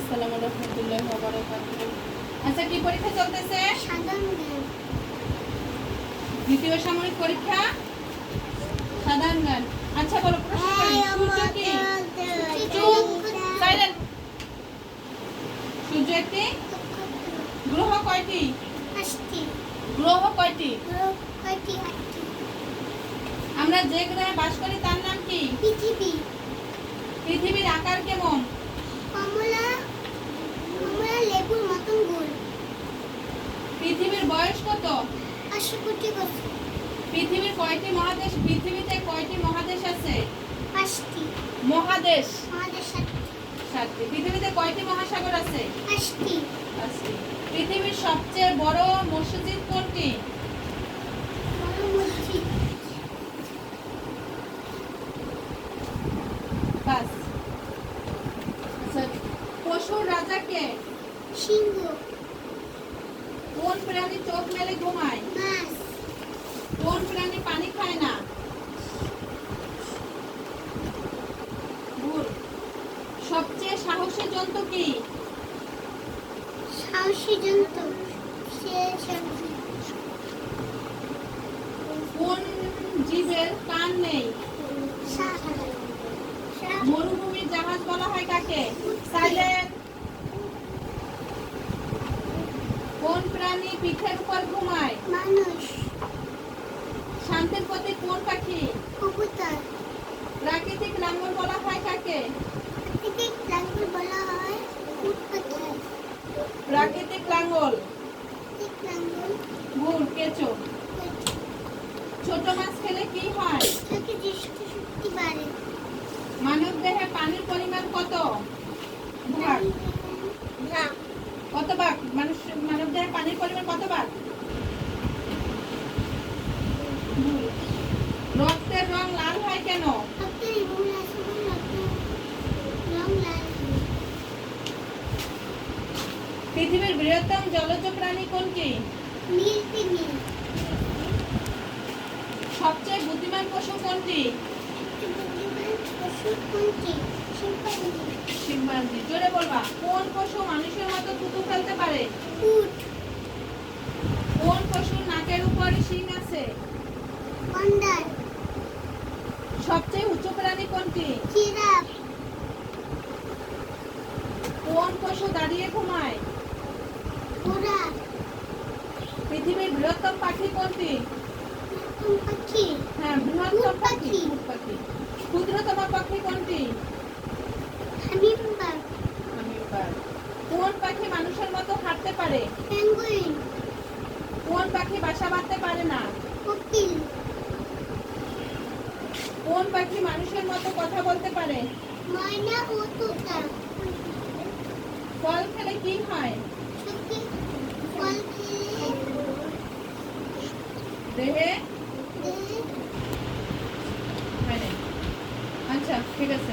আসসালামু রাহমাতুল্লাহি ওয়া বারাকাতুহু। আচ্ছা, কি পরীক্ষা চলতেছে? সাধারণ জ্ঞান। দ্বিতীয় সাময়িক পরীক্ষা সাধারণ জ্ঞান। আচ্ছা বলো, প্রশ্ন করি, সূর্য কি? চুপ, সাইলেন্ট। সূর্য একটি গ্রহ কয়টি? 5টি। গ্রহ কয়টি? গ্রহ কয়টি? 8টি। আমরা যে গ্রহে বাস করি তার নাম কি? পৃথিবী। পৃথিবীর আকার কেমন? কমলা কমলা লেবুর মতন গোল। পৃথিবীর বয়স কত? 500 কোটি বছর। পৃথিবীর কয়টি মহাদেশ? পৃথিবীতে কয়টি মহাদেশ আছে? 5টি। মহাদেশ আমাদের 7টি। 7টি। পৃথিবীতে কয়টি মহাসাগর আছে? 5টি। 5টি। পৃথিবীর সবচেয়ে বড় মসজিদ কোনটি? বড় মসজিদ। 5। আচ্ছা, পশুর রাজা কে? সিংহ। কোন প্রাণী চোখ মেলে ঘুমায়? মাছ। কোন প্রাণী পানি খায় না? ভুল। সবচেয়ে সাহসী জন্তু কি? সাহসী জন্তু। কোন জীবের কান নেই? মরুভূমির জাহাজ বলা হয় কাকে? সাইলেন্ট। কোন প্রাণী পিঠের উপর ঘুমায়? মানুষ। শান্তির প্রতীক কোন পাখি? কবুতর। প্রাকৃতিক লাঙ্গল বলা হয় কাকে? প্রাকৃতিক লাঙ্গল বলা হয় উট পাখি। প্রাকৃতিক লাঙ্গল। প্রাকৃতিক লাঙ্গল ভুল, কেঁচো। ছোট মাছ খেলে কি হয়? চোখে দৃষ্টিশক্তি বাড়ে। মানব দেহে পানির পরিমাণ কত ভাগ? না। কত ভাগ? মানব দেহে পানির পরিমাণ কত ভাগ? ভুল। রক্তের রং লাল হয় কেন? রক্তের ইমুন আসলে রং লাল। পৃথিবীর বৃহত্তম জলজ প্রাণী কোনটি? নীলতিমি। সবচেয়ে বুদ্ধিমান পশু কোনটি? বুদ্ধিমান পশু কোনটি? শিম্পাঞ্জি। শিম্পাঞ্জি। জোরে বলবা। কোন পশু মানুষের মতো থুতু ফেলতে পারে? উট। কোন পশুর নাকের উপরে শিং আছে? গন্ডার। সবচেয়ে উঁচু প্রাণী কোনটি? জিরাফ। কোন পশু দাঁড়িয়ে ঘুমায়? ঘোড়া। পৃথিবীর বৃহত্তম পাখি কোনটি? কোন পাখি? হ্যাঁ, বৃহত্তম উট পাখি। পাখি। উট পাখি। ক্ষুদ্রতম পাখি কোনটি? হামিংবার্ড। হামিংবার্ড। কোন পাখি মানুষের মতো হাঁটতে পারে? পেঙ্গুইন। কোন পাখি বাসা বাঁধতে পারে না? কোকিল। কোন পাখি মানুষের মতো কথা বলতে পারে? ময়না ও তোতা। ফল খেলে কি হয়? সত্যি ফল খেলে দেহে দেহে হয় না। আচ্ছা, ঠিক আছে।